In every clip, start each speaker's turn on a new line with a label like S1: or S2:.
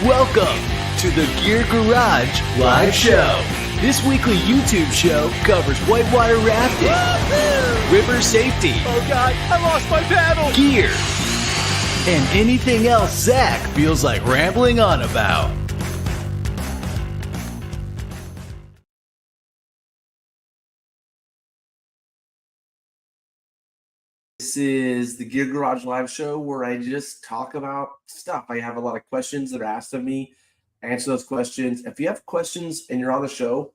S1: Welcome to the Gear Garage Live Show. This weekly YouTube show covers whitewater rafting, river safety,
S2: oh God, I lost my paddle,
S1: gear, and anything else Zach feels like rambling on about.
S3: This is the Gear Garage Live Show where I just talk about stuff. I have a lot of questions that are asked of me. I answer those questions. If you have questions and you're on the show,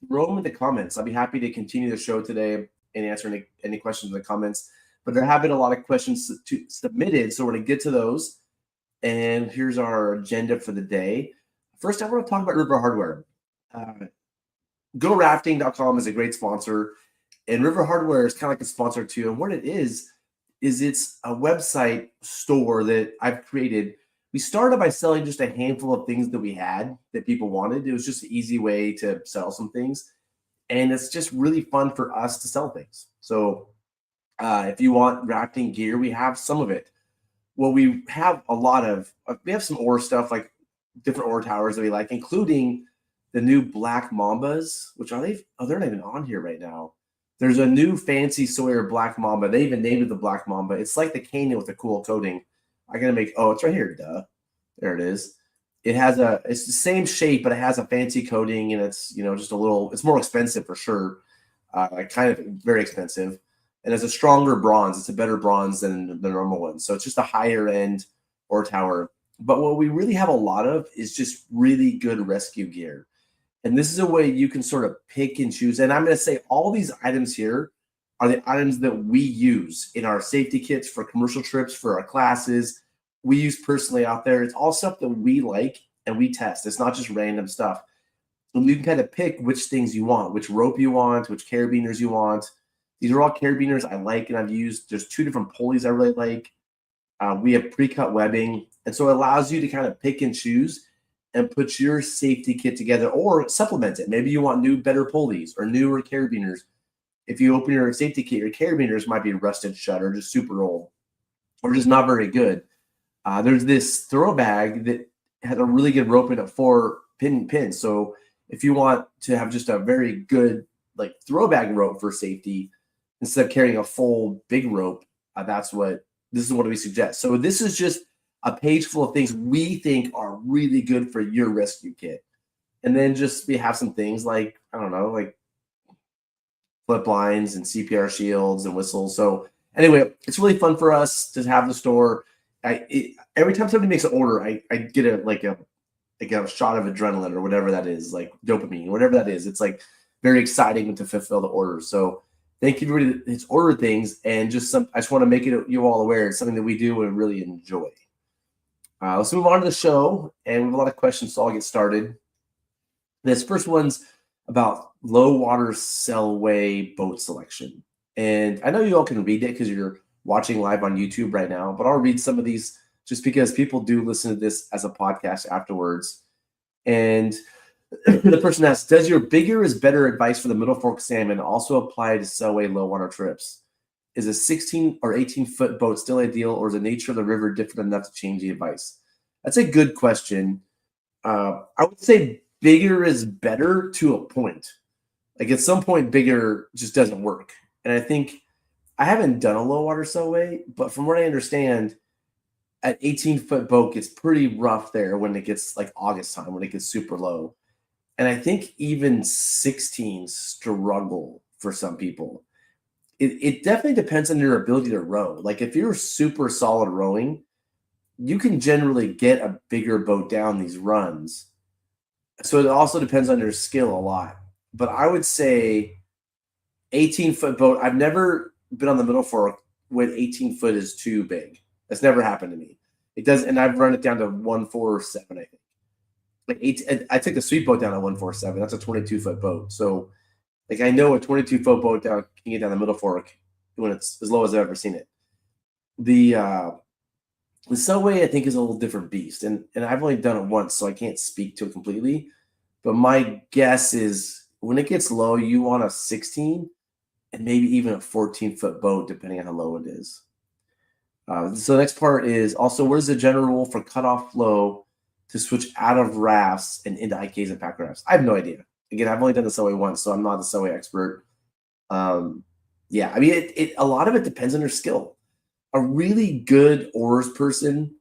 S3: throw them in the comments. I'll be happy to continue the show today and answer any questions in the comments. But there have been a lot of questions submitted, so we're going to get to those. And here's our agenda for the day. First, I want to talk about River Hardware. GoRafting.com is a great sponsor. And River Hardware is kind of like a sponsor too. And what it is it's a website store that I've created. We started by selling just a handful of things that we had that people wanted. It was just an easy way to sell some things. And it's just really fun for us to sell things. So if you want rafting gear, we have some of it. Well, we have we have some oar stuff, like different oar towers that we like, including the new Black Mambas, which they're not even on here right now. There's a new fancy Sawyer Black Mamba. They even named it the Black Mamba. It's like the Canyon with a cool coating. It's right here, duh. There it is. It's the same shape, but it has a fancy coating, and it's, just it's more expensive for sure. Kind of very expensive. And it's a stronger bronze. It's a better bronze than the normal one. So it's just a higher end oar tower. But what we really have a lot of is just really good rescue gear. And this is a way you can sort of pick and choose. And I'm going to say all these items here are the items that we use in our safety kits for commercial trips, for our classes. We use personally out there. It's all stuff that we like and we test. It's not just random stuff. And you can kind of pick which things you want, which rope you want, which carabiners you want. These are all carabiners I like and I've used. There's 2 different pulleys I really like. We have pre-cut webbing. And so it allows you to kind of pick and choose and put your safety kit together or supplement it. Maybe you want new, better pulleys or newer carabiners. If you open your safety kit, your carabiners might be rusted shut or just super old or just not very good. There's this throw bag that has a really good rope in it for pins. So if you want to have just a very good throw bag rope for safety, instead of carrying a full big rope, this is what we suggest. So this is just a page full of things we think are really good for your rescue kit. And then we have some things like flip lines and CPR shields and whistles. So anyway, it's really fun for us to have the store. Every time somebody makes an order, I get a shot of adrenaline or whatever that is, like dopamine, whatever that is. It's very exciting to fulfill the orders. So thank you to everybody that's ordered things. And I just want to make you all aware it's something that we do and really enjoy. Let's move on to the show, and we have a lot of questions, so I'll get started. This first one's about low water Selway boat selection. And I know you all can read it because you're watching live on YouTube right now, but I'll read some of these just because people do listen to this as a podcast afterwards. And the person asks, does your bigger is better advice for the Middle Fork salmon also apply to Selway low water trips? Is a 16 or 18-foot boat still ideal, or is the nature of the river different enough to change the advice? That's a good question. I would say bigger is better to a point. At some point, bigger just doesn't work. And I think I haven't done a low water Selway, but from what I understand, an 18-foot boat gets pretty rough there when it gets August time, when it gets super low. And I think even 16s struggle for some people. It definitely depends on your ability to row. If you're super solid rowing, you can generally get a bigger boat down these runs. So it also depends on your skill a lot. But I would say 18-foot boat. I've never been on the Middle Fork when 18-foot is too big. That's never happened to me. It does, and I've run it down to 147, I think. I took the sweet boat down at 147. That's a 22-foot boat. So I know a 22-foot boat down can get down the Middle Fork when it's as low as I've ever seen it. The Selway, I think, is a little different beast. And I've only done it once, so I can't speak to it completely. But my guess is when it gets low, you want a 16 and maybe even a 14-foot boat, depending on how low it is. So the next part is also, what is the general rule for cutoff flow to switch out of rafts and into IKs and pack rafts? I have no idea. Again, I've only done the Selway once, so I'm not a Selway expert. Yeah, I mean, a lot of it depends on your skill. A really good oars person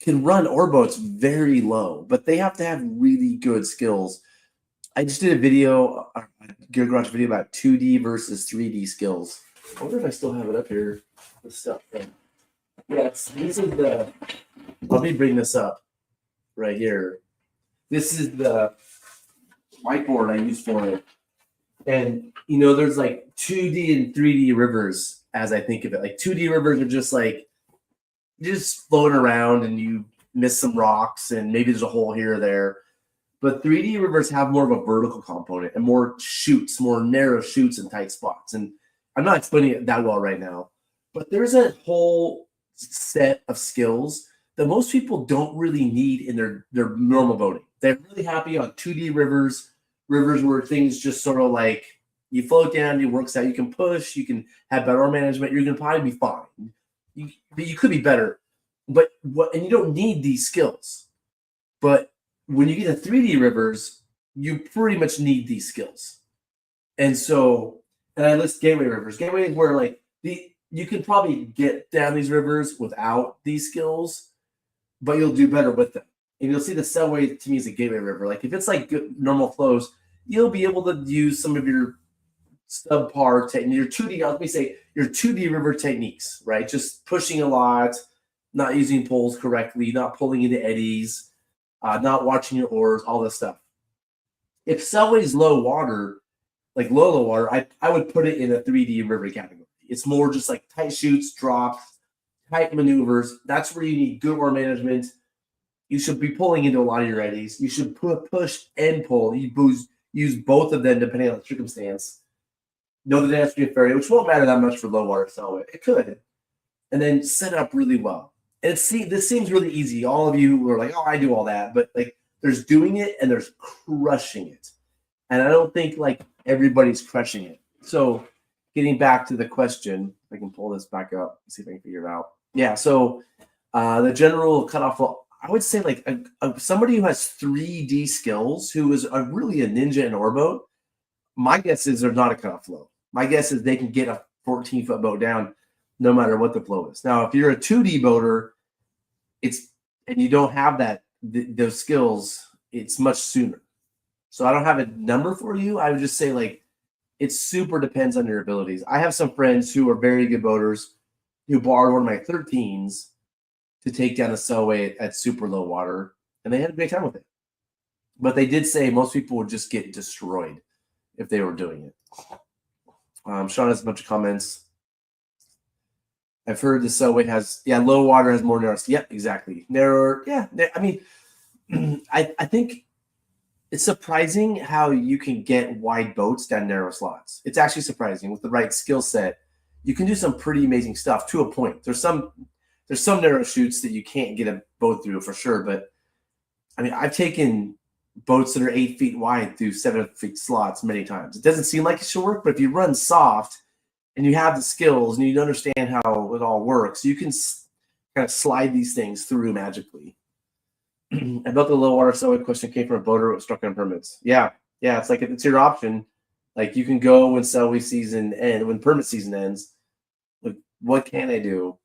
S3: can run oar boats very low, but they have to have really good skills. I just did a video, a Gear Garage video about 2D versus 3D skills. I wonder if I still have it up here. The stuff. Yeah, this is the. Let me bring this up right here. This is the whiteboard I use for it. And, you know, there's like 2D and 3D rivers as I think of it. Like 2D rivers are just like, just floating around and you miss some rocks and maybe there's a hole here or there. But 3D rivers have more of a vertical component and more chutes, more narrow chutes and tight spots. And I'm not explaining it that well right now, but there's a whole set of skills that most people don't really need in their normal boating. They're really happy on 2D rivers where things just sort of like you float down, it works out. You can push, you can have better oar management. You're going to probably be fine. You could be better, and you don't need these skills. But when you get to 3D rivers, you pretty much need these skills. And I list gateway rivers. Gateway is where like you can probably get down these rivers without these skills, but you'll do better with them. And you'll see the Selway to me is a gateway river. Like if it's like good, normal flows, you'll be able to use some of your subpar technique, your 2D, let me say your 2D river techniques, right? Just pushing a lot, not using poles correctly, not pulling into eddies, not watching your oars, all this stuff. If Selway's low water, like low water, I would put it in a 3D river category. It's more just like tight shoots, drops, tight maneuvers. That's where you need good oar management. You should be pulling into a lot of your eddies. You should push and pull. You use both of them depending on the circumstance. Know the dance stream ferry, which won't matter that much for low water Selway. It could. And then set up really well. And this seems really easy. All of you who are like, oh, I do all that. But like there's doing it and there's crushing it. And I don't think like everybody's crushing it. So getting back to the question, if I can pull this back up, see if I can figure it out. Yeah, so the general cutoff, I would say like somebody who has 3D skills, who is really a ninja in oar boat, my guess is there's not a cutoff flow. My guess is they can get a 14-foot boat down no matter what the flow is. Now, if you're a 2D boater, and you don't have those skills, it's much sooner. So I don't have a number for you. I would just say like it super depends on your abilities. I have some friends who are very good boaters who borrowed one of my 13s to take down a Selway at super low water, and they had a great time with it. But they did say most people would just get destroyed if they were doing it. Sean has a bunch of comments. I've heard the Selway has, low water has more narrow. Yep, exactly. Narrower, I mean, I think it's surprising how you can get wide boats down narrow slots. It's actually surprising with the right skill set. You can do some pretty amazing stuff to a point. There's some narrow chutes that you can't get a boat through for sure. But I mean, I've taken boats that are 8 feet wide through 7 feet slots many times. It doesn't seem like it should work, but if you run soft and you have the skills and you understand how it all works, you can kind of slide these things through magically. About the low water Selway question came from a boater who was struck on permits. Yeah, it's like it's your option. Like you can go when Selway season ends, when permit season ends. Like, what can I do?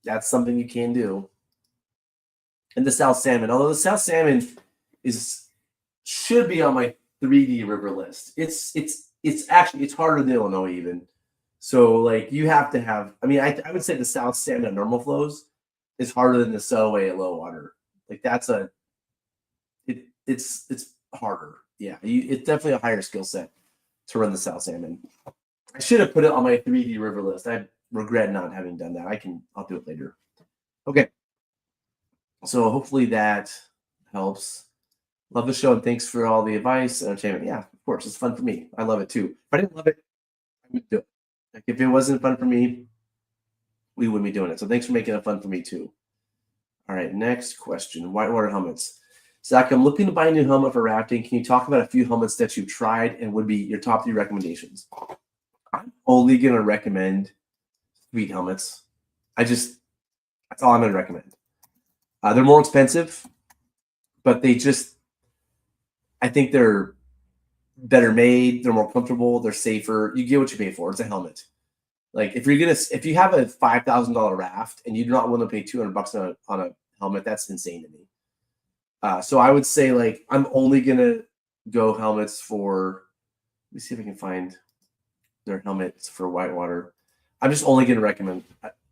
S3: That's something you can do. And the South Salmon, although the South Salmon should be on my 3D river list. It's actually harder than Illinois even. So like you have to have. I mean, I would say the South Salmon at normal flows is harder than the Selway at low water. Like that's it's harder. Yeah, it's definitely a higher skill set to run the South Salmon. I should have put it on my 3D river list. I regret not having done that. I'll do it later. Okay. So hopefully that helps. Love the show and thanks for all the advice and entertainment. Yeah, of course, it's fun for me. I love it too. If I didn't love it, I wouldn't do it. Like if it wasn't fun for me, we wouldn't be doing it. So thanks for making it fun for me too. All right, next question. Whitewater helmets. Zach, I'm looking to buy a new helmet for rafting. Can you talk about a few helmets that you've tried and would be your top 3 recommendations? I'm only going to recommend Sweet helmets. That's all I'm going to recommend. They're more expensive. but I think they're better made. They're more comfortable. They're safer. You get what you pay for. It's a helmet. Like if you have a $5,000 raft and you're not willing to pay $200 on a helmet, that's insane to me. So I would say like I'm only gonna go helmets for. Let me see if I can find their helmets for whitewater. I'm just only gonna recommend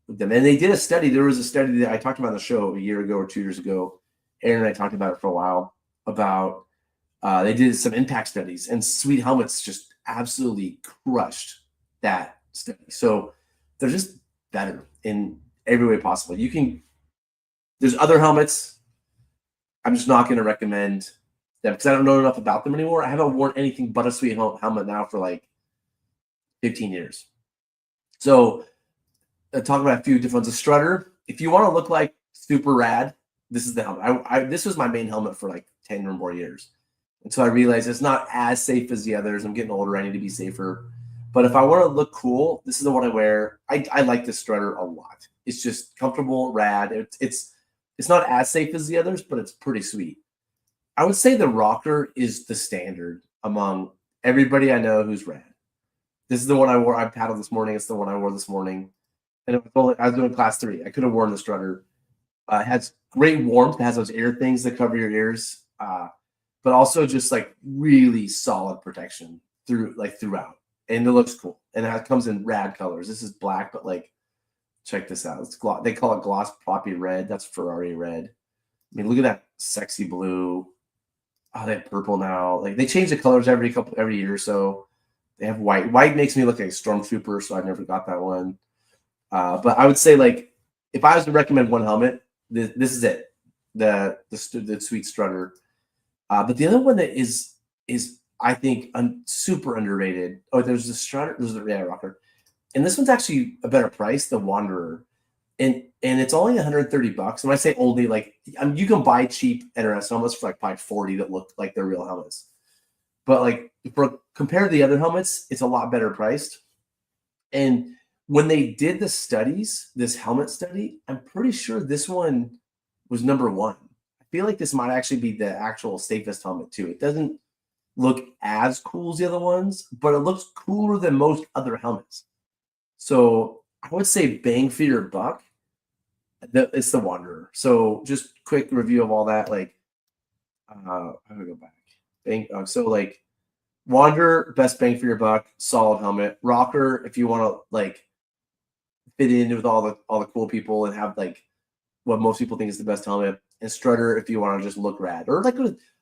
S3: them. And they did a study. There was a study that I talked about on the show a year ago or 2 years ago. Aaron and I talked about it for a while about. They did some impact studies, and Sweet Helmets just absolutely crushed that study. So they're just better in every way possible. There's other helmets. I'm just not going to recommend them because I don't know enough about them anymore. I haven't worn anything but a Sweet helmet now for like 15 years. So talk about a few different ones. A strutter. If you want to look like super rad, this is the helmet. This was my main helmet for like 10 or more years. Until I realized it's not as safe as the others. I'm getting older. I need to be safer. But if I want to look cool, this is the one I wear. I like this strutter a lot. It's just comfortable, rad. It's not as safe as the others, but it's pretty sweet. I would say the rocker is the standard among everybody I know who's rad. This is the one I wore. I paddled this morning. It's the one I wore this morning. And I was doing class 3. I could have worn the strutter. It has great warmth. It has those ear things that cover your ears. But also just like really solid protection throughout. And it looks cool. And it comes in rad colors. This is black, but like, check this out. They call it gloss poppy red. That's Ferrari red. I mean, look at that sexy blue. Oh, they have purple now. Like they change the colors every year or so. They have white. White makes me look like a stormtrooper, so I never got that one. But I would say like if I was to recommend one helmet, this is it. The Sweet Strutter. But the other one that is I think super underrated. Oh, there's the Strutter. There's the rocker, and this one's actually a better price. The Wanderer, and it's only $130. When I say only, like you can buy cheap NRS helmets for like probably 40 that look like they're real helmets. But like compared to the other helmets, it's a lot better priced. And when they did the studies, this helmet study, I'm pretty sure this one was number 1. I feel like this might actually be the actual safest helmet too. It doesn't look as cool as the other ones, but it looks cooler than most other helmets. So I would say bang for your buck, it's the Wanderer. So just quick review of all that. Like, I'm gonna go back. So like Wanderer, best bang for your buck, solid helmet. Rocker, if you want to like fit in with all the cool people and have like what most people think is the best helmet. And Strutter, if you want to just look rad, or like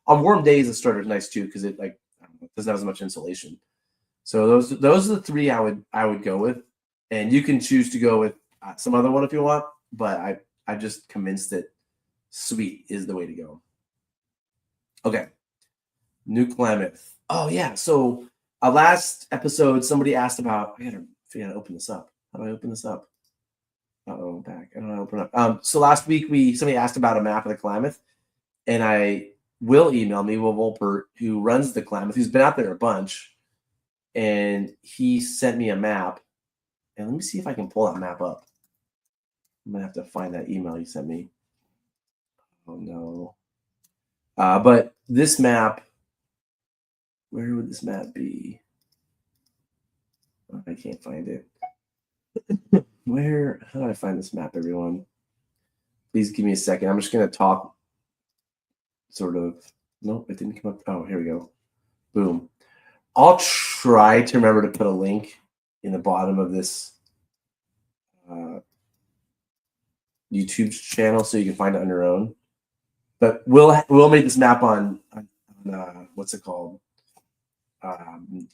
S3: on warm days, the Strutter is nice too because it like doesn't have as much insulation. So those are the 3 I would go with, and you can choose to go with some other one if you want. But I'm just convinced that Sweet is the way to go. Okay, new Klamath. Oh yeah, so last episode somebody asked about. I gotta figure out how to open this up. How do I open this up? Uh-oh, back. I don't know how to open it up. So last week somebody asked about a map of the Klamath, and Will emailed me, Will Volpert, who runs the Klamath, who's been out there a bunch, and he sent me a map. And let me see if I can pull that map up. I'm gonna have to find that email he sent me. Oh no. But this map, where would this map be? Oh, I can't find it. How do I find this map, everyone? Please give me a second. I'm just going to talk sort of. Nope, it didn't come up. Oh, here we go. Boom. I'll try to remember to put a link in the bottom of this YouTube channel so you can find it on your own. But we'll make this map on what's it called?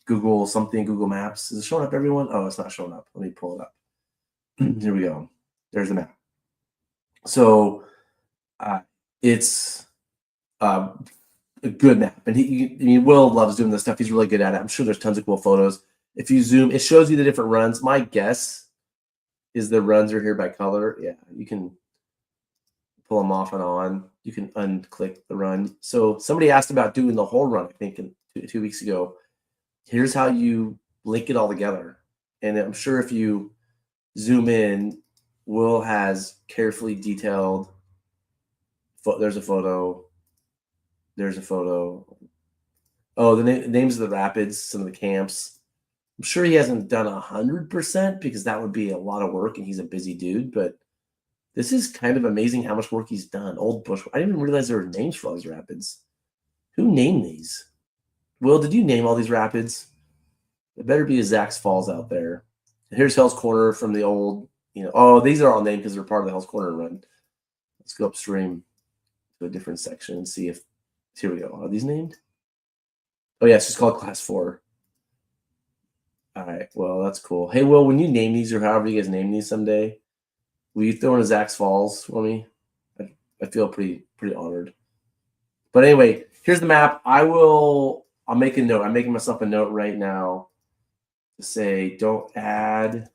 S3: Google Maps. Is it showing up, everyone? Oh, it's not showing up. Let me pull it up. Here we go. There's the map. So it's a good map. And Will loves doing this stuff. He's really good at it. I'm sure there's tons of cool photos. If you zoom, it shows you the different runs. My guess is the runs are here by color. Yeah, you can pull them off and on. You can unclick the run. So somebody asked about doing the whole run, I think, 2 weeks ago. Here's how you link it all together. And I'm sure if you zoom in, Will has carefully detailed. There's a photo. There's a photo. Oh, the names of the rapids, some of the camps. I'm sure he hasn't done 100% because that would be a lot of work and he's a busy dude. But this is kind of amazing how much work he's done. Old Bush. I didn't even realize there were names for all these rapids. Who named these? Will, did you name all these rapids? There better be a Zach's Falls out there. Here's Hell's Corner from the old, oh, these are all named because they're part of the Hell's Corner run. Let's go upstream to a different section and see if, here we go. Are these named? Oh, yeah, it's just called Class 4. All right, well, that's cool. Hey, Will, when you name these or however you guys name these someday, will you throw in a Zach's Falls for me? I feel pretty honored. But anyway, here's the map. I'll make a note. I'm making myself a note right now to say don't add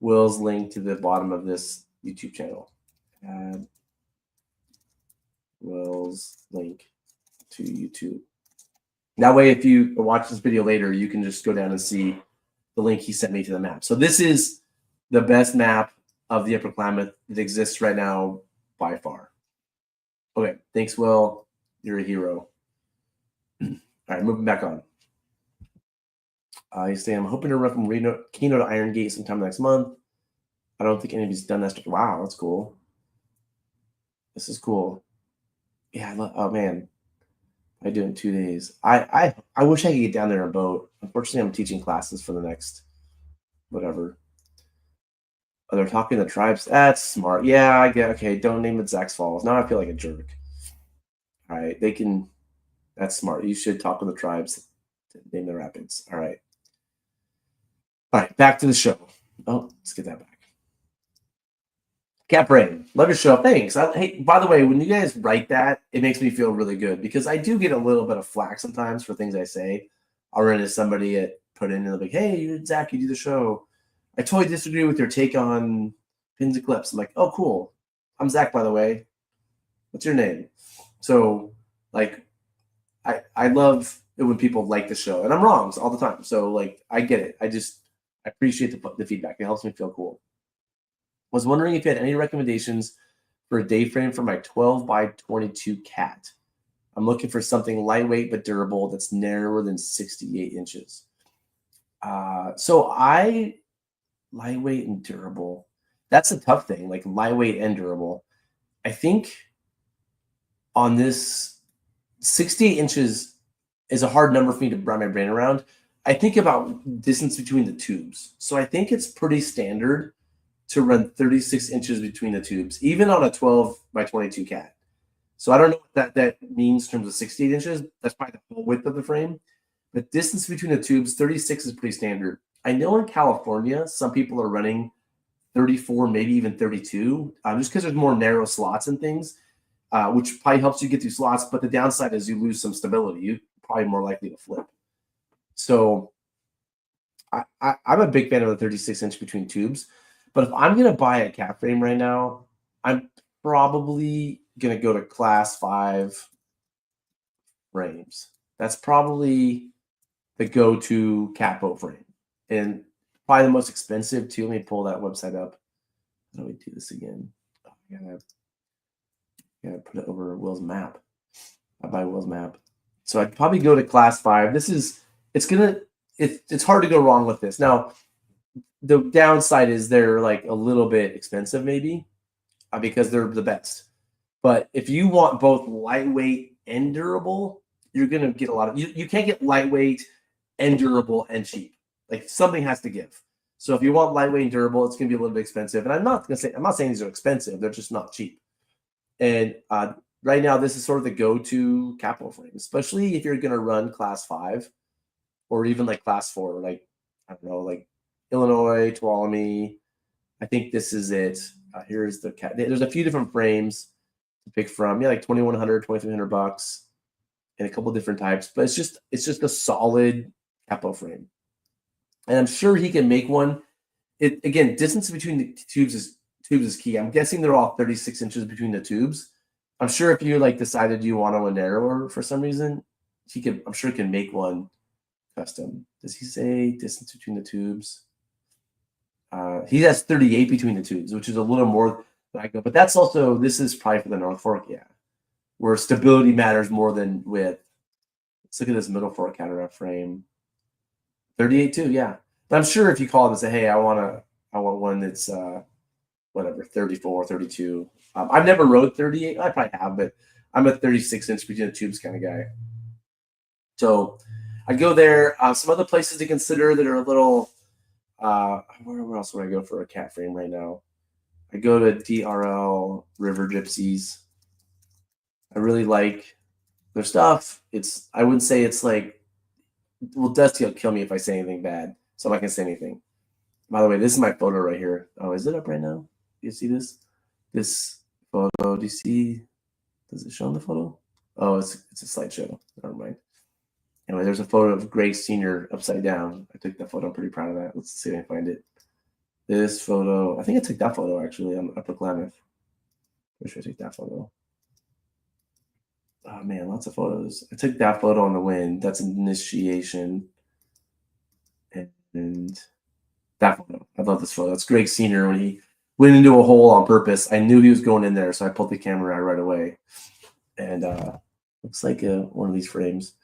S3: Will's link to the bottom of this YouTube channel. Add Will's link to YouTube. That way, if you watch this video later, you can just go down and see the link he sent me to the map. So this is the best map of the Upper Klamath that exists right now by far. Okay, thanks, Will. You're a hero. All right, moving back on. He's saying, I'm hoping to run from Keno to Iron Gate sometime next month. I don't think anybody's done that. Wow, that's cool. This is cool. Yeah, oh, man. I do it in 2 days. I wish I could get down there in a boat. Unfortunately, I'm teaching classes for the next whatever. Oh, they're talking to the tribes. That's smart. Yeah, I get. Okay, don't name it Zach's Falls. Now I feel like a jerk. All right, they can. That's smart. You should talk to the tribes to name the rapids. All right. All right, back to the show. Oh, let's get that back. Cap Rain, love your show. Thanks. Hey, by the way, when you guys write that, it makes me feel really good because I do get a little bit of flack sometimes for things I say. I'll run into somebody at put in and they'll be like, hey, Zach, you do the show. I totally disagree with your take on pins and clips. I'm like, oh, cool. I'm Zach, by the way. What's your name? So, like, I love it when people like the show, and I'm wrong all the time. So, like, I get it. I appreciate the feedback. It helps me feel cool. Was wondering if you had any recommendations for a day frame for my 12 by 22 cat. I'm looking for something lightweight but durable that's narrower than 68 inches. Lightweight and durable. That's a tough thing, like lightweight and durable. I think on this 68 inches is a hard number for me to wrap my brain around. I think about distance between the tubes. So I think it's pretty standard to run 36 inches between the tubes, even on a 12 by 22 cat. So I don't know what that means in terms of 68 inches. That's probably the whole width of the frame. But distance between the tubes, 36 is pretty standard. I know in California, some people are running 34, maybe even 32, just because there's more narrow slots and things, which probably helps you get through slots. But the downside is you lose some stability. You're probably more likely to flip. So I'm a big fan of the 36 inch between tubes. But if I'm going to buy a cat frame right now, I'm probably going to go to Class 5 frames. That's probably the go-to cat boat frame. And probably the most expensive, too. Let me pull that website up. How do we do this again? Oh, I gotta put it over Will's map. I buy Will's map. So I'd probably go to Class 5. It's hard to go wrong with this. Now, the downside is they're like a little bit expensive maybe because they're the best. But if you want both lightweight and durable, you're going to get a lot of you can't get lightweight and durable and cheap. Like something has to give. So if you want lightweight and durable, it's going to be a little bit expensive. And I'm not saying these are expensive. They're just not cheap. And right now, this is sort of the go-to capital frame, especially if you're going to run Class 5 or even like Class 4, like, I don't know, like Illinois, Tuolumne. I think this is it. Here's the cat. There's a few different frames to pick from. Yeah, like $2,100, $2,300, and a couple of different types. But it's just a solid capo frame, and I'm sure he can make one. Again, distance between the tubes is key. I'm guessing they're all 36 inches between the tubes. I'm sure if you like decided you want one narrower for some reason, I'm sure he can make one custom. Does he say distance between the tubes? He has 38 between the tubes, which is a little more than I go. But that's also, this is probably for the North Fork, yeah. where stability matters more than width. Let's look at this middle for a Cataraft frame. 38 too, yeah. But I'm sure if you call them and say, hey, I want one that's whatever, 34, 32. I've never rode 38. I probably have, but I'm a 36-inch between the tubes kind of guy. So I go there. Some other places to consider that are a little. Where else would I go for a cat frame right now? I go to DRL River Gypsies. I really like their stuff. I wouldn't say it's like. Well, Dusty will kill me if I say anything bad, so I'm not gonna say anything. By the way, this is my photo right here. Oh, is it up right now? Do you see this? This photo. Do you see? Does it show in the photo? Oh, it's a slideshow. Never mind. Anyway, there's a photo of Greg Sr. upside down. I took that photo. I'm pretty proud of that. Let's see if I can find it. This photo. I think I took that photo actually on Upper Klamath. Pretty sure I took that photo. Oh man, lots of photos. I took that photo on the wind. That's initiation. And that photo. I love this photo. That's Greg Sr. when he went into a hole on purpose. I knew he was going in there, so I pulled the camera out right away. And looks like one of these frames.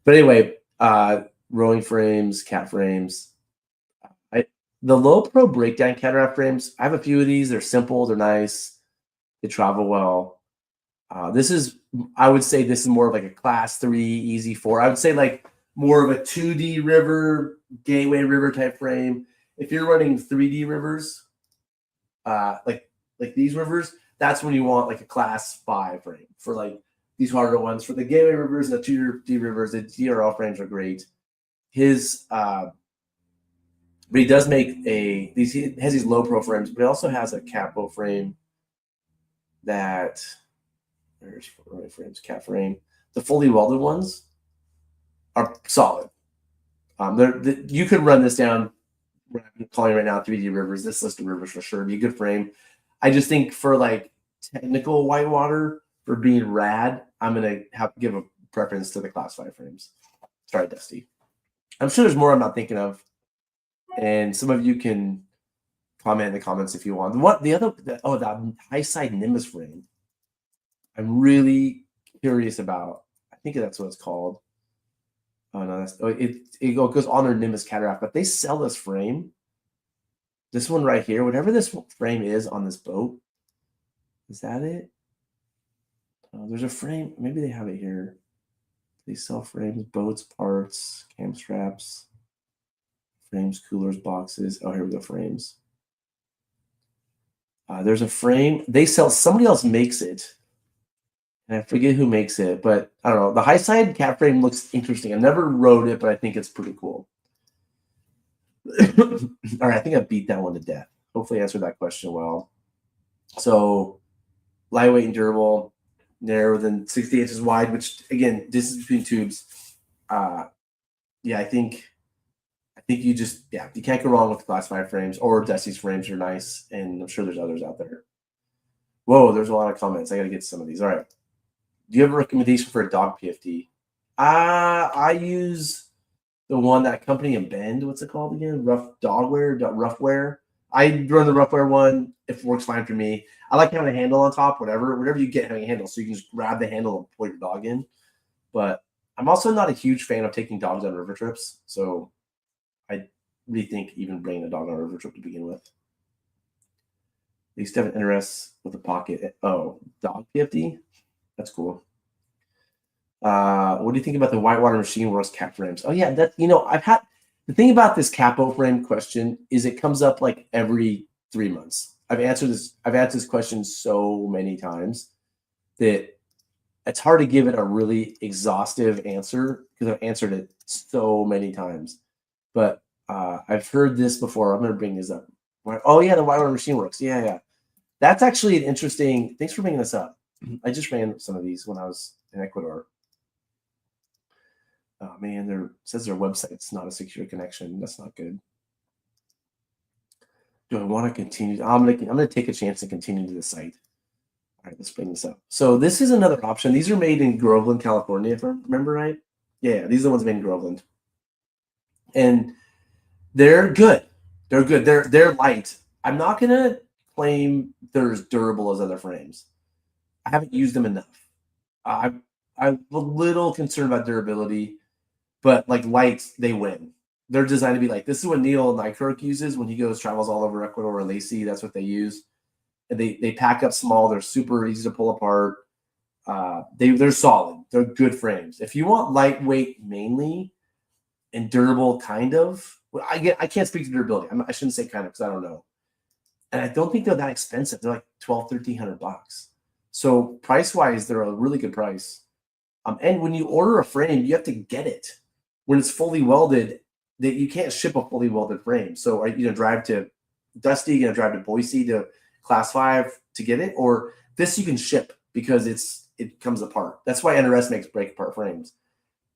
S3: But anyway, rowing frames, cat frames. The low pro breakdown Cataraft frames, I have a few of these. They're simple, they're nice, they travel well. I would say this is more of like a class 3, easy 4. I would say like more of a 2D river, gateway river type frame. If you're running 3D rivers, like these rivers, that's when you want like a class 5 frame for like these harder ones. For the gateway rivers and the 2D rivers, the DRL frames are great. But he does make he has these low pro frames, but he also has a capo frame that there's frames, cat frame. The fully welded ones are solid. You could run this down. I'm calling right now 3D rivers. This list of rivers for sure be a good frame. I just think for like technical whitewater, for being rad, I'm gonna have to give a preference to the class 5 frames. Sorry, Dusty. I'm sure there's more I'm not thinking of, and some of you can comment in the comments if you want. That high side Nimbus frame. I'm really curious about. I think that's what it's called. Oh no, it goes on their Nimbus Cataraft, but they sell this frame. This one right here, whatever this frame is on this boat, is that it? There's a frame. Maybe they have it here. They sell frames, boats, parts, cam straps, frames, coolers, boxes. Oh, here we go, frames. There's a frame. They sell. Somebody else makes it. And I forget who makes it, but I don't know. The high side cat frame looks interesting. I never rode it, but I think it's pretty cool. All right, I think I beat that one to death. Hopefully I answered that question well. So lightweight and durable, narrower than 60 inches wide, which again, distance between tubes. Yeah, I think you can't go wrong with the class 5 frames, or Dusty's frames are nice, and I'm sure there's others out there. Whoa, there's a lot of comments. I got to get to some of these. All right. Do you have a recommendation for a dog PFD? I use the one, that company in Bend. What's it called again? Roughwear. I run the Roughwear one. It works fine for me. I like having a handle on top, whatever you get, having a handle, so you can just grab the handle and pull your dog in. But I'm also not a huge fan of taking dogs on river trips, so I rethink even bringing a dog on a river trip to begin with. They used to have an NRS with a pocket. Oh, dog PFD? That's cool. What do you think about the Whitewater Machine Works cap frames? Oh yeah, I've had the thing about this capo frame question is it comes up like every 3 months. I've answered this question so many times that it's hard to give it a really exhaustive answer because I've answered it so many times. But I've heard this before. I'm going to bring this up. Oh yeah, the Whitewater Machine Works. Yeah. That's actually an interesting. Thanks for bringing this up. I just ran some of these when I was in Ecuador. Oh man, it says their website's not a secure connection. That's not good. Do I want to continue? I'm gonna take a chance and continue to the site. All right, let's bring this up. So this is another option. These are made in Groveland, California, if I remember right. Yeah, these are the ones made in Groveland, and they're good. They're good. They're light. I'm not gonna claim they're as durable as other frames. I haven't used them enough. I'm a little concerned about durability, but like lights, they win. They're designed to be like, this is what Neil Nykirk uses when he travels all over Ecuador or Lacey. That's what they use. And they pack up small. They're super easy to pull apart. They're solid. They're good frames. If you want lightweight mainly and durable kind of, well, I can't speak to durability. I shouldn't say kind of because I don't know. And I don't think they're that expensive. They're like $1,200-$1,300. So price-wise, they're a really good price. And when you order a frame, you have to get it. When it's fully welded, that you can't ship a fully welded frame. So are you going to drive to Dusty, you're going to drive to Boise to Class 5 to get it? Or this you can ship because it comes apart. That's why NRS makes break apart frames.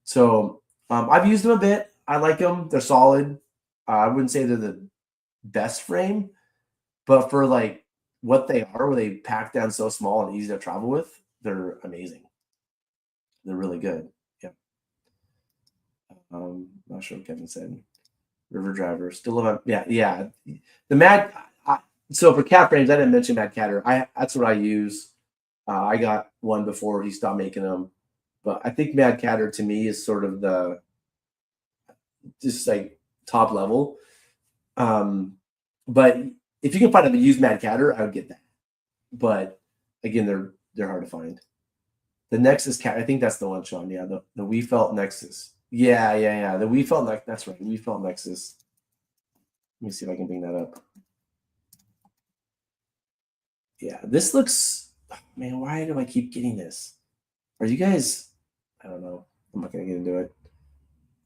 S3: So I've used them a bit. I like them. They're solid. I wouldn't say they're the best frame, but for like what they are, where they pack down so small and easy to travel with, they're amazing. They're really good. Yeah. Not sure what Kevin said. River Driver still live. Yeah. The Mad. So for cat frames, I didn't mention Mad Catter. That's what I use. I got one before he stopped making them, but I think Mad Catter to me is sort of the just like top level. But if you can find a used Mad Catter, I would get that. But again, they're hard to find. The Nexus Cat, I think that's the one, Sean. Yeah, the We Felt Nexus. Yeah. The We Felt Nexus. That's right. We Felt Nexus. Let me see if I can bring that up. Yeah, this looks. Man, why do I keep getting this? Are you guys? I don't know. I'm not gonna get into it.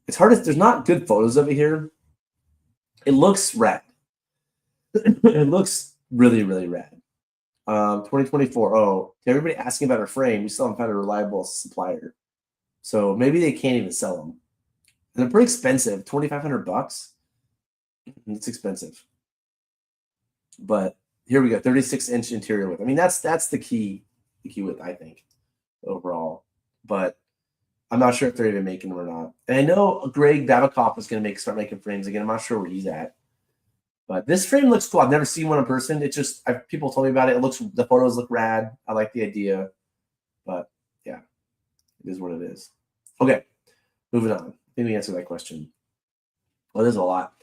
S3: It's hard. There's not good photos of it here. It looks rad. It looks really, really rad. 2024. Oh, everybody asking about our frame. We still haven't found a reliable supplier, so maybe they can't even sell them. And they're pretty expensive. $2,500. It's expensive. But here we go. 36-inch interior width. I mean, that's the key width, I think, overall. But I'm not sure if they're even making them or not. And I know Greg Babikoff is going to start making frames again. I'm not sure where he's at. But this frame looks cool. I've never seen one in person. It just people told me about it. The photos look rad. I like the idea. But yeah, it is what it is. Okay, moving on. I think we answered that question. Well, there's a lot.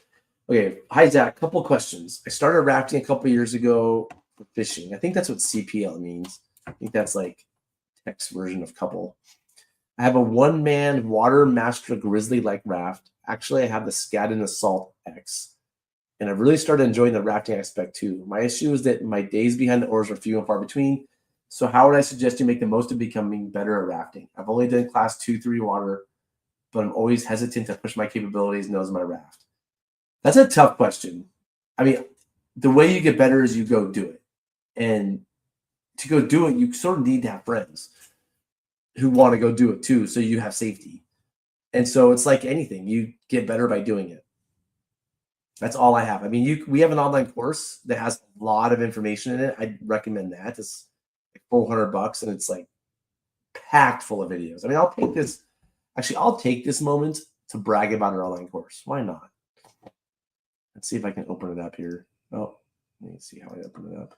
S3: Okay, hi Zach. Couple questions. I started rafting a couple years ago for fishing. I think that's what CPL means. I think that's like text version of couple. I have a one-man water master grizzly-like raft. Actually, I have the Skadden Assault X. And I've really started enjoying the rafting aspect too. My issue is that my days behind the oars are few and far between. So how would I suggest you make the most of becoming better at rafting? I've only done class 2-3 water, but I'm always hesitant to push my capabilities and those my raft. That's a tough question. I mean, the way you get better is you go do it. And to go do it, you sort of need to have friends who want to go do it too, so you have safety. And so it's like anything. You get better by doing it. That's all I have. I mean, we have an online course that has a lot of information in it. I'd recommend that. It's like $400 and it's like packed full of videos. I mean, I'll take this moment to brag about our online course. Why not? Let's see if I can open it up here. Oh, let me see how I open it up.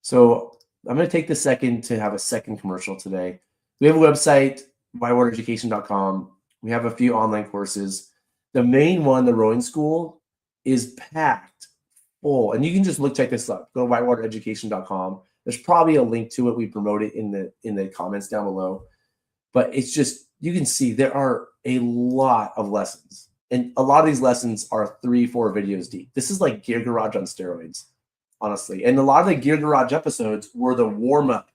S3: So I'm going to take this second to have a second commercial today. We have a website, whitewatereducation.com. We have a few online courses. The main one, the rowing school, is packed full. And you can just check this up. Go to whitewatereducation.com. There's probably a link to it. We promote it in the comments down below. But it's just, you can see there are a lot of lessons. And a lot of these lessons are 3-4 videos deep. This is like Gear Garage on steroids, honestly. And a lot of the Gear Garage episodes were the warm-up,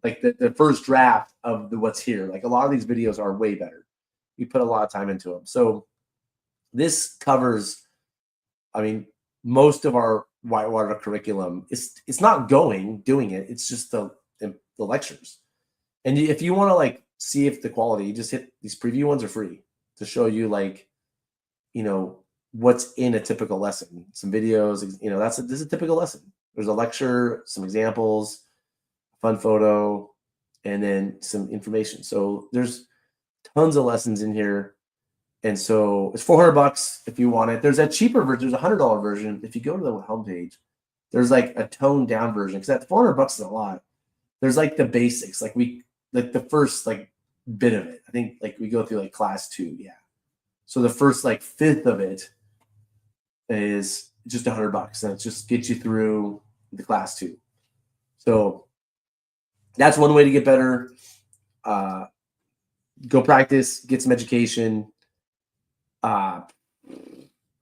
S3: like the first draft of what's here. Like a lot of these videos are way better. We put a lot of time into them. So this covers, I mean, most of our whitewater curriculum. It's not doing it. It's just the lectures. And if you want to like see if the quality, you just hit these preview ones are free to show you like, you know, what's in a typical lesson. Some videos, you know, this is a typical lesson. There's a lecture, some examples, fun photo, and then some information. So there's tons of lessons in here. And so it's $400 if you want it. There's a cheaper version. There's a $100 version. If you go to the homepage, there's like a toned down version because that $400 is a lot. There's like the basics. Like we like the first like bit of it. I think like we go through like class 2, yeah. So the first like fifth of it is just $100, and it just gets you through the class 2. So that's one way to get better. Go practice, get some education. I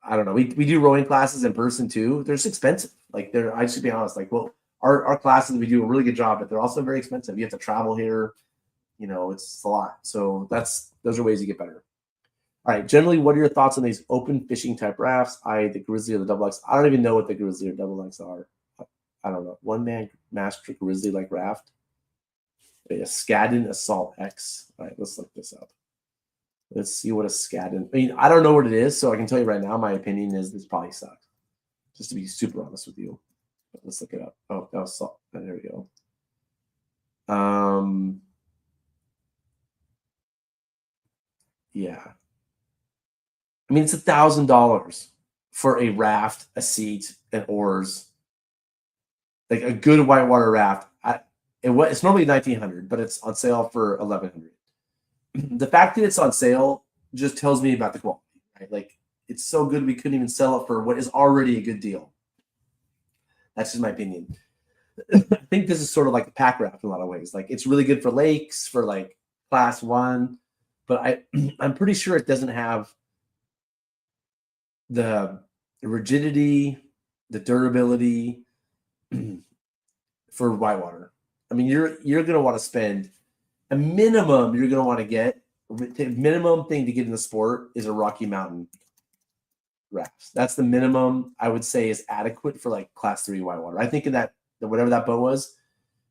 S3: don't know. We do rowing classes in person too. They're just expensive. Like I should be honest. Like, well, our classes, we do a really good job, but they're also very expensive. You have to travel here. You know, it's a lot. So those are ways to get better. All right. Generally, what are your thoughts on these open fishing type rafts? The Grizzly or the Double X. I don't even know what the Grizzly or Double X are. I don't know. One man master Grizzly like raft. A Skadden Assault X. All right, let's look this up. Let's see what a Skadden. I mean, I don't know what it is, so I can tell you right now. My opinion is this probably sucks. Just to be super honest with you. But let's look it up. Oh, that was salt. There we go. Yeah. I mean, it's $1,000 for a raft, a seat, and oars. Like a good whitewater raft. It's normally $1,900, but it's on sale for $1,100. The fact that it's on sale just tells me about the quality, right? Like it's so good we couldn't even sell it for what is already a good deal. That's just my opinion. I think this is sort of like a pack raft in a lot of ways. Like it's really good for lakes, for like class 1, but I'm pretty sure it doesn't have the rigidity, the durability for whitewater. I mean, you're gonna want to spend a minimum. You're gonna want to get the minimum thing to get in the sport is a Rocky Mountain raft. That's the minimum I would say is adequate for like class 3 whitewater. I think in that whatever that boat was,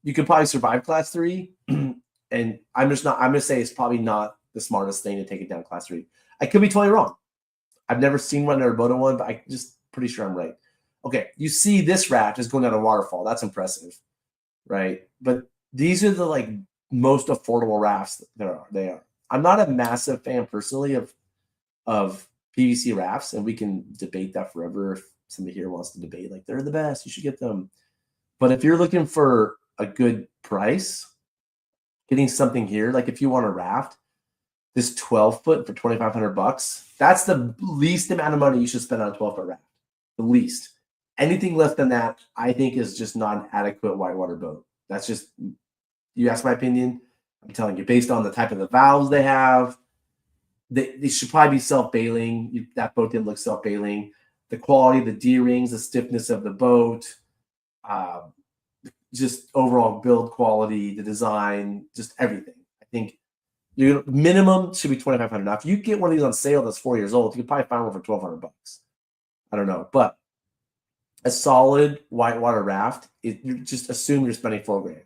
S3: you could probably survive class 3. And I'm gonna say it's probably not the smartest thing to take it down class 3. I could be totally wrong. I've never seen one or boated one, but I'm just pretty sure I'm right. Okay, you see this raft is going down a waterfall. That's impressive, right? But these are the like most affordable rafts they are. I'm not a massive fan personally of PVC rafts, and we can debate that forever if somebody here wants to debate. Like they're the best, you should get them. But if you're looking for a good price, getting something here, like if you want a raft, this 12-foot for $2,500, that's the least amount of money you should spend on a 12-foot raft. The least. Anything less than that, I think, is just not an adequate whitewater boat. That's just, you ask my opinion, I'm telling you, based on the type of the valves they have, they should probably be self-bailing. That boat didn't look self-bailing. The quality of the D-rings, the stiffness of the boat, just overall build quality, the design, just everything. I think your minimum should be $2,500. Now, if you get one of these on sale that's 4 years old, you could probably find one for $1,200. I don't know, but a solid whitewater raft, you just assume you're spending $4,000.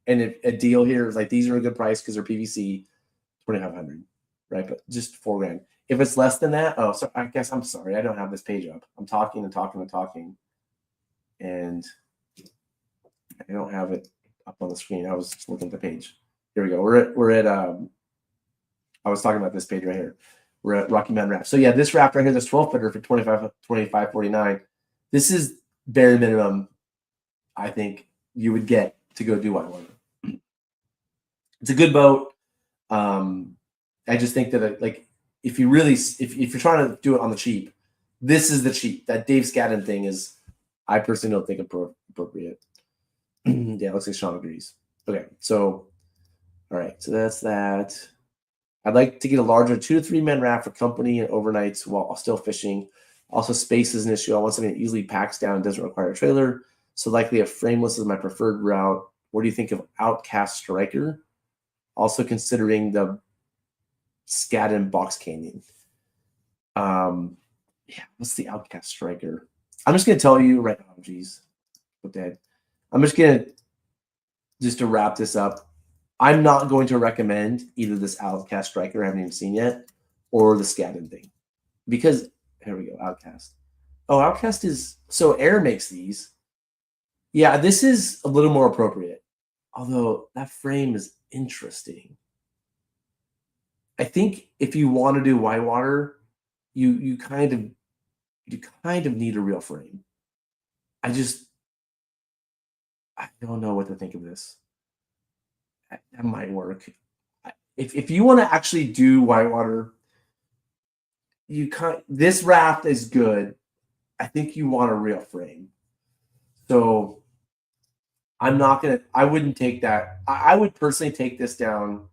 S3: And if a deal here is like these are a good price because they're PVC, $2,500, right? But just $4,000. If it's less than that, so I guess I'm sorry, I don't have this page up. I'm talking and talking and talking, and I don't have it up on the screen. I was looking at the page. Here we go. We're at I was talking about this page right here. We're at Rocky Mountain Raft. So yeah, this raft right here, this 12-footer for $25.49. This is bare minimum, I think you would get to go do whitewater. It's a good boat. I just think that like if you're trying to do it on the cheap, this is the cheap. That Dave Skadden thing is, I personally don't think appropriate. Yeah, looks like Sean agrees. Okay, so all right, so that's that. I'd like to get a larger 2 to 3 man raft for company and overnights while still fishing. Also, space is an issue. I want something that easily packs down and doesn't require a trailer. So likely a frameless is my preferred route. What do you think of Outcast Striker? Also considering the Skadden Box Canyon. Yeah, what's the Outcast Striker? I'm just gonna tell you right now. Geez, put that. I'm just gonna to wrap this up. I'm not going to recommend either this Outcast Striker I haven't even seen yet, or the Skadden thing, because here we go. Outcast. Oh, Outcast is so Air makes these. Yeah, this is a little more appropriate, although that frame is interesting. I think if you want to do whitewater, you kind of need a real frame. I don't know what to think of this. that might work. If you want to actually do whitewater, you can't. This raft is good. I think you want a real frame. So I'm not gonna. I wouldn't take that. I would personally take this down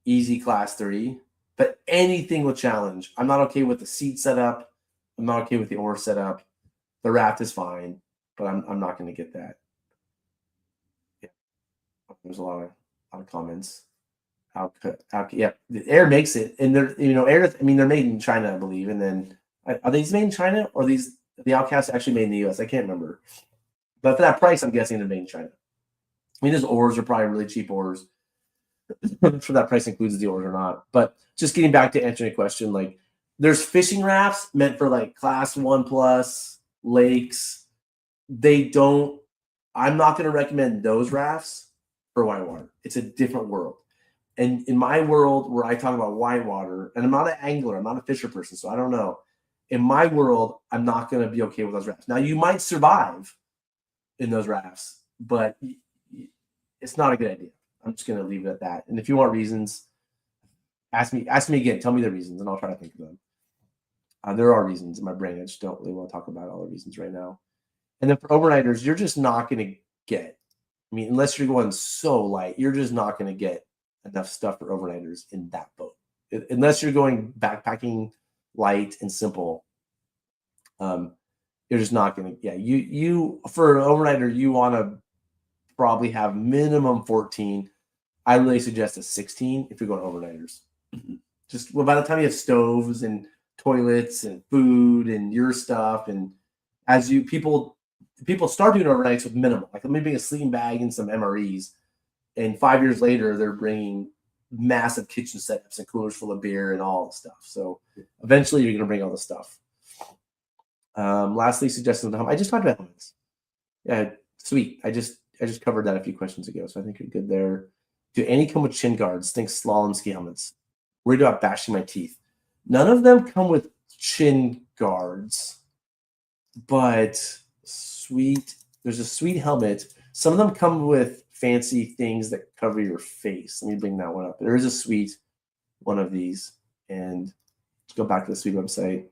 S3: easy class 3, but anything with challenge. I'm not okay with the seat setup. I'm not okay with the oar setup. The raft is fine, but I'm not going to get that. Yeah. There's a lot of comments. Yeah, the Air makes it, and they're Air. I mean, they're made in China, I believe. And then are these made in China, or the Outcasts actually made in the U.S.? I can't remember. But for that price, I'm guessing they're made in China. I mean, those oars are probably really cheap oars. I'm not sure that price includes the oars or not. But just getting back to answering a question, like there's fishing rafts meant for like class 1+ lakes. I'm not going to recommend those rafts for whitewater. It's a different world. And in my world where I talk about whitewater, and I'm not an angler, I'm not a fisher person, so I don't know. In my world, I'm not going to be okay with those rafts. Now, you might survive in those rafts, but it's not a good idea. I'm just going to leave it at that. And if you want reasons, ask me again. Tell me the reasons, and I'll try to think of them. There are reasons in my brain. I just don't really want to talk about all the reasons right now. And then for overnighters, you're just not going to get. I mean, unless you're going so light, you're just not going to get enough stuff for overnighters in that boat. Unless you're going backpacking light and simple, you're just not going to. Yeah, you for an overnighter, you want to probably have minimum 14. I really suggest a 16 if you're going overnighters. Just by the time you have stoves and toilets and food and your stuff, and as people start doing overnights with minimal, like let me bring a sleeping bag and some MREs, and 5 years later they're bringing massive kitchen setups and coolers full of beer and all the stuff. So eventually you're going to bring all the stuff. Lastly, suggestions on home. I just talked about helmets. Yeah, sweet. I just covered that a few questions ago, so I think you're good there. Do any come with chin guards? Think slalom ski helmets. Worried about bashing my teeth. None of them come with chin guards, but sweet. There's a sweet helmet. Some of them come with fancy things that cover your face. Let me bring that one up. There is a sweet one of these, and let's go back to the sweet website.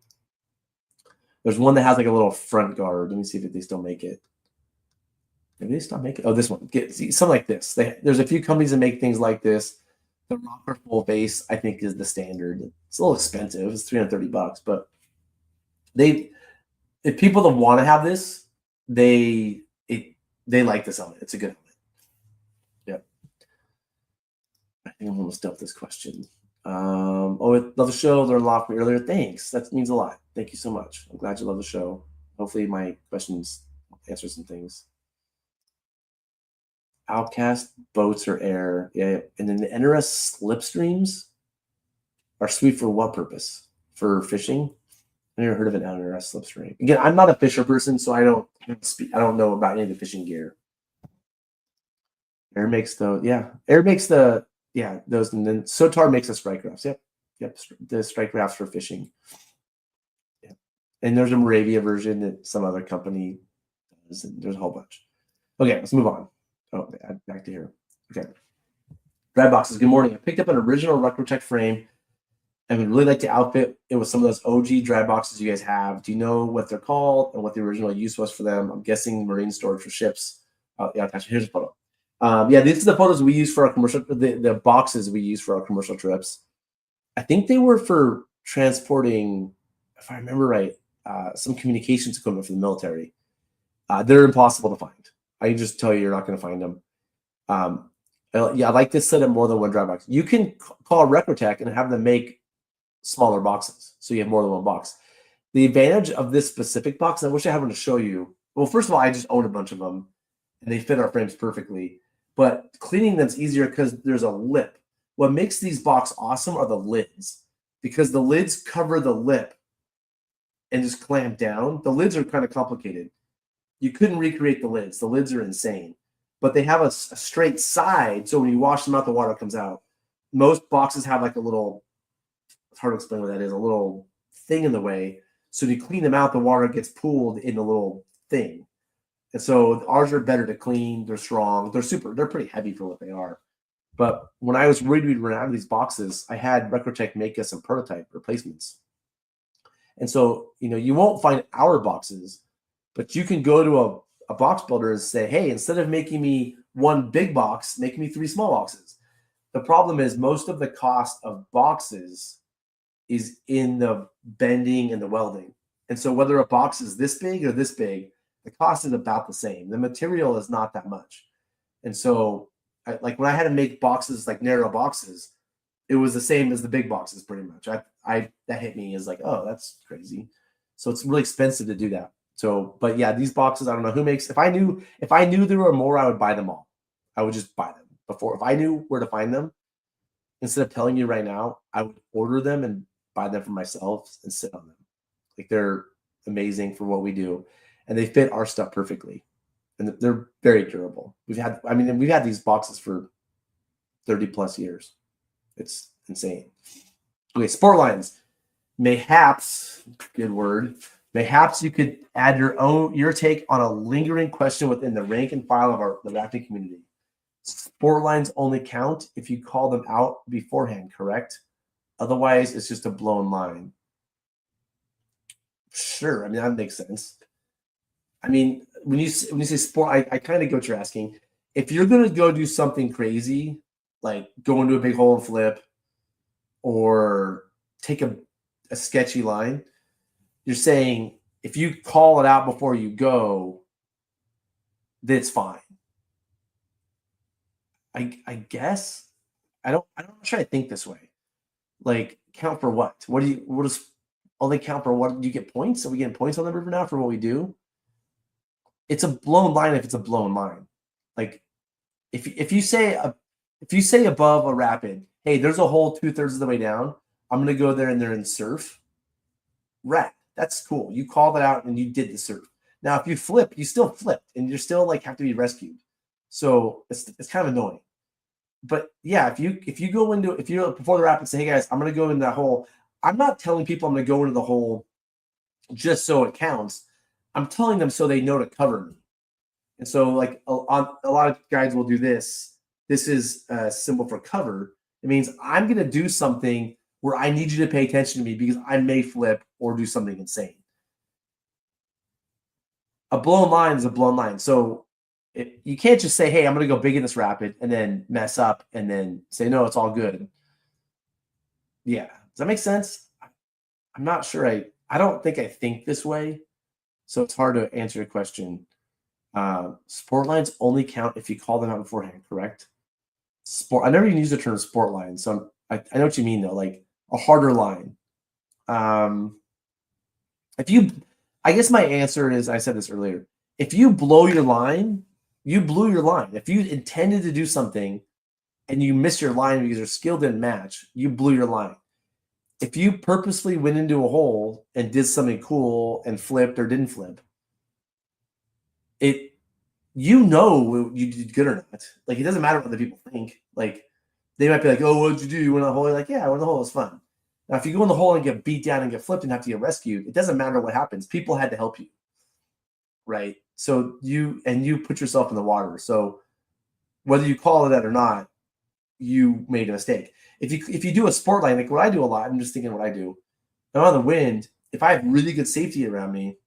S3: There's one that has like a little front guard. Let me see if they still make it. Maybe they stop making. Oh, this one. See, something like this. There's a few companies that make things like this. The rocker full face, I think, is the standard. It's a little expensive. It's $330, but if people that want to have this, they like this helmet. It's a good helmet. Yep. I think I'm almost done with this question. Love the show. Learned a lot from me earlier. Thanks. That means a lot. Thank you so much. I'm glad you love the show. Hopefully my questions answer some things. Outcast boats or Air. Yeah. And then the NRS slipstreams are sweet for what purpose? For fishing? I never heard of an NRS slipstream. Again, I'm not a fisher person, so I don't know about any of the fishing gear. Air makes those, yeah. Air makes those, and then Sotar makes the strike rafts. Yep. The strike rafts for fishing. Yeah. And there's a Moravia version that some other company does, and there's a whole bunch. Okay, let's move on. Oh, back to here. Okay. Dry boxes. Good morning. I picked up an original Recrotech frame and would really like to outfit it with some of those OG dry boxes you guys have. Do you know what they're called and what the original use was for them? I'm guessing marine storage for ships. Here's a photo. These are the photos we use for our commercial, the boxes we use for our commercial trips. I think they were for transporting, if I remember right, some communications equipment for the military. They're impossible to find. I can just tell you, you're not going to find them. I like this set up more than one dry box. You can call Recrotech and have them make smaller boxes, so you have more than one box. The advantage of this specific box, and I wish I had one to show you. Well, first of all, I just own a bunch of them, and they fit our frames perfectly. But cleaning them's easier because there's a lip. What makes these boxes awesome are the lids, because the lids cover the lip and just clamp down. The lids are kind of complicated. You couldn't recreate the lids. The lids are insane. But they have a straight side, so when you wash them out, the water comes out. Most boxes have like a little, it's hard to explain what that is, a little thing in the way. So when you clean them out, the water gets pooled in the little thing. And so ours are better to clean. They're strong. They're pretty heavy for what they are. But when I was worried we'd run out of these boxes, I had Recrotech make us some prototype replacements. And so, you won't find our boxes, but you can go to a box builder and say, hey, instead of making me one big box, make me 3 small boxes. The problem is most of the cost of boxes is in the bending and the welding. And so whether a box is this big or this big, the cost is about the same. The material is not that much. And so like when I had to make boxes, like narrow boxes, it was the same as the big boxes pretty much. That hit me as like, oh, that's crazy. So it's really expensive to do that. So, but yeah, these boxes, I don't know who makes. If I knew there were more, I would buy them all. I would just buy them before. If I knew where to find them, instead of telling you right now, I would order them and buy them for myself and sit on them. Like they're amazing for what we do, and they fit our stuff perfectly, and they're very durable. We've had these boxes for 30 plus years. It's insane. Okay, sport lines. Mayhaps, good word. Mayhaps you could add your take on a lingering question within the rank and file of the rafting community. Sport lines only count if you call them out beforehand, correct? Otherwise, it's just a blown line. Sure, that makes sense. When you say sport, I kind of get what you're asking. If you're gonna go do something crazy, like go into a big hole and flip, or take a sketchy line, you're saying if you call it out before you go, that's fine. I guess I don't try to think this way. Like count for what? What does only count for what? Do you get points? Are we getting points on the river now for what we do? It's a blown line if it's a blown line. Like if you say above a rapid, hey, there's a hole 2/3 of the way down. I'm gonna go there and surf. Rat. That's cool. You call that out and you did the surf. Now, if you flip, you still flipped and you're still like have to be rescued. So it's kind of annoying. But yeah, if you go into before the rapid and say, hey guys, I'm gonna go in that hole. I'm not telling people I'm gonna go into the hole just so it counts. I'm telling them so they know to cover me. And so like a lot of guides will do this. This is a symbol for cover. It means I'm gonna do something where I need you to pay attention to me because I may flip or do something insane. A blown line is a blown line. So you can't just say, hey, I'm going to go big in this rapid and then mess up and then say, no, it's all good. Yeah. Does that make sense? I'm not sure. I don't think I think this way. So it's hard to answer your question. Sport lines only count if you call them out beforehand, correct? I never even used the term sport line. So I know what you mean though. Like a harder line. I guess my answer is, I said this earlier, if you blow your line, you blew your line. If you intended to do something and you miss your line because your skill didn't match, you blew your line. If you purposely went into a hole and did something cool and flipped or didn't flip, you did good or not. Like, it doesn't matter what other people think. Like, they might be like, oh, what'd you do? You went in the hole? You're like, yeah, I went in the hole. It was fun. Now, if you go in the hole and get beat down and get flipped and have to get rescued, it doesn't matter what happens. People had to help you, right? So you put yourself in the water. So whether you call it that or not, you made a mistake. If you do a sport line, like what I do a lot, I'm just thinking what I do. I'm on the wind. If I have really good safety around me,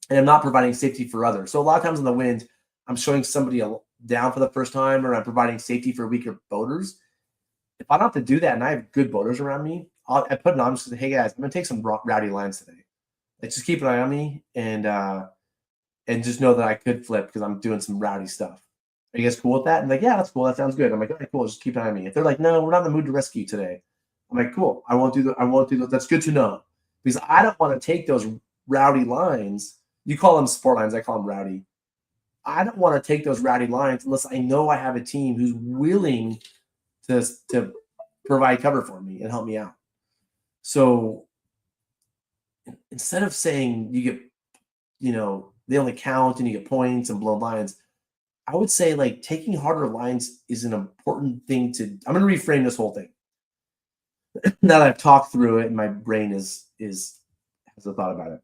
S3: and I'm not providing safety for others. So a lot of times on the wind, I'm showing somebody down for the first time, or I'm providing safety for weaker boaters. If I don't have to do that and I have good boaters around me, I put it on. Just say, hey guys, I'm gonna take some rowdy lines today. Like, just keep an eye on me and just know that I could flip because I'm doing some rowdy stuff. Are you guys cool with that? And like, yeah, that's cool. That sounds good. I'm like, okay, cool. Just keep an eye on me. If they're like, no, we're not in the mood to rescue today, I'm like, cool. I won't do that. That's good to know, because I don't want to take those rowdy lines. You call them sport lines. I call them rowdy. I don't want to take those rowdy lines unless I know I have a team who's willing to provide cover for me and help me out. So instead of saying you get, they only count and you get points and blown lines, I would say like taking harder lines is an important thing I'm going to reframe this whole thing. Now that I've talked through it and my brain has a thought about it.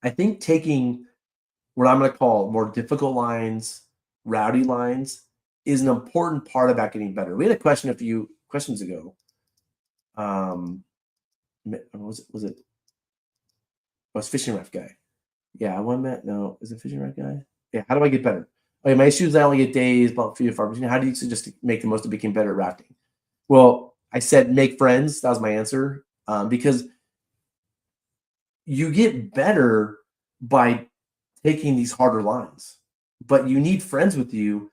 S3: I think taking what I'm going to call more difficult lines, rowdy lines, is an important part about getting better. We had a question a few questions ago. Was it? Oh, it's fishing raft guy. Yeah, no, is it fishing raft guy? Yeah, how do I get better? Okay, my issue is I only get days, about 3 to 5. How do you suggest to make the most of becoming better at rafting? Well, I said make friends. That was my answer. Because you get better by taking these harder lines, but you need friends with you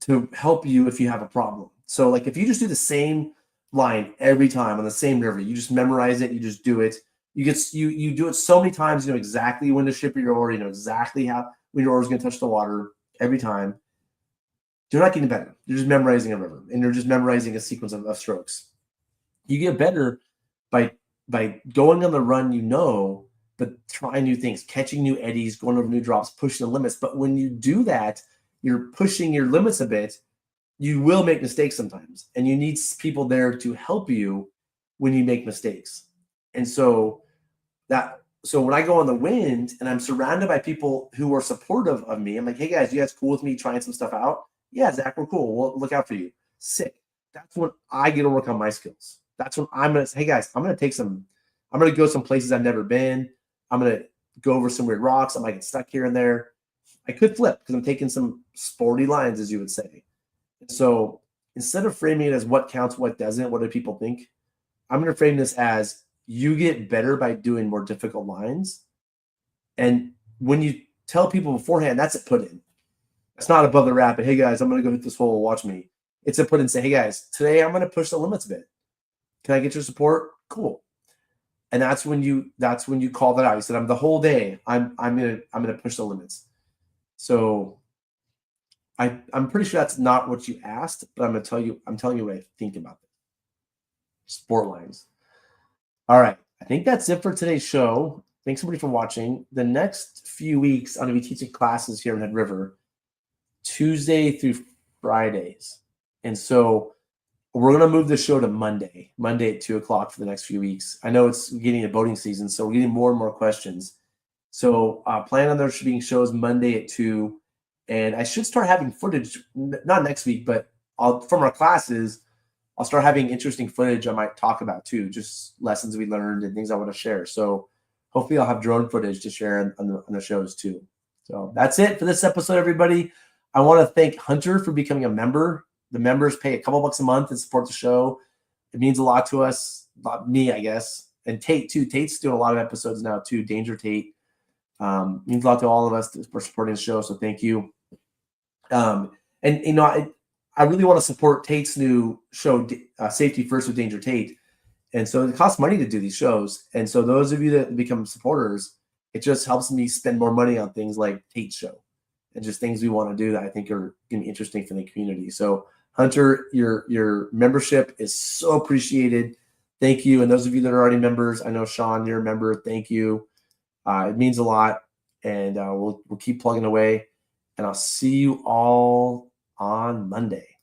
S3: to help you if you have a problem. So like if you just do the same line every time on the same river, you just memorize it, you just do it. You do it so many times, you know exactly when to ship your oar, you know exactly how when your oar is going to touch the water every time. You're not getting better. You're just memorizing a river, and you're just memorizing a sequence of strokes. You get better by going on the run, but trying new things, catching new eddies, going over new drops, pushing the limits. But when you do that, you're pushing your limits a bit. You will make mistakes sometimes, and you need people there to help you when you make mistakes. And so when I go on the wind and I'm surrounded by people who are supportive of me, I'm like, hey guys, you guys cool with me trying some stuff out? Yeah, Zach, we're cool. We'll look out for you. Sick. That's when I get to work on my skills. That's when I'm going to say, hey guys, I'm going to go some places I've never been. I'm going to go over some weird rocks. I might get stuck here and there. I could flip because I'm taking some sporty lines, as you would say. So instead of framing it as what counts, what doesn't, what do people think, I'm going to frame this as you get better by doing more difficult lines. And when you tell people beforehand, that's a put in. It's not above the wrap, but hey guys, I'm going to go hit this hole, watch me. It's a put in, say, hey guys, today I'm going to push the limits a bit. Can I get your support? Cool. And that's when you call that out. You said, I'm the whole day, I'm gonna push the limits. So I'm pretty sure that's not what you asked, but I'm telling you what I think about it. Sport lines. All right. I think that's it for today's show. Thanks everybody for watching. The next few weeks, I'm going to be teaching classes here in Head River, Tuesday through Fridays. And so we're going to move the show to Monday at 2 o'clock for the next few weeks. I know it's getting a boating season, so we're getting more and more questions. So plan on there being shows Monday at 2. And I should start having footage, not next week, but from our classes, I'll start having interesting footage I might talk about too, just lessons we learned and things I want to share. So hopefully I'll have drone footage to share on the shows too. So that's it for this episode, everybody. I want to thank Hunter for becoming a member. The members pay a couple bucks a month and support the show. It means a lot to us, not me, I guess. And Tate too. Tate's doing a lot of episodes now too. Danger Tate. Means a lot to all of us for supporting the show. So thank you. And you know, I really want to support Tate's new show, Safety First with Danger Tate. And so it costs money to do these shows. And so those of you that become supporters, it just helps me spend more money on things like Tate's show and just things we want to do that I think are going to be interesting for the community. So Hunter, your membership is so appreciated. Thank you. And those of you that are already members, I know Sean, you're a member. Thank you. It means a lot. And we'll keep plugging away. And I'll see you all on Monday.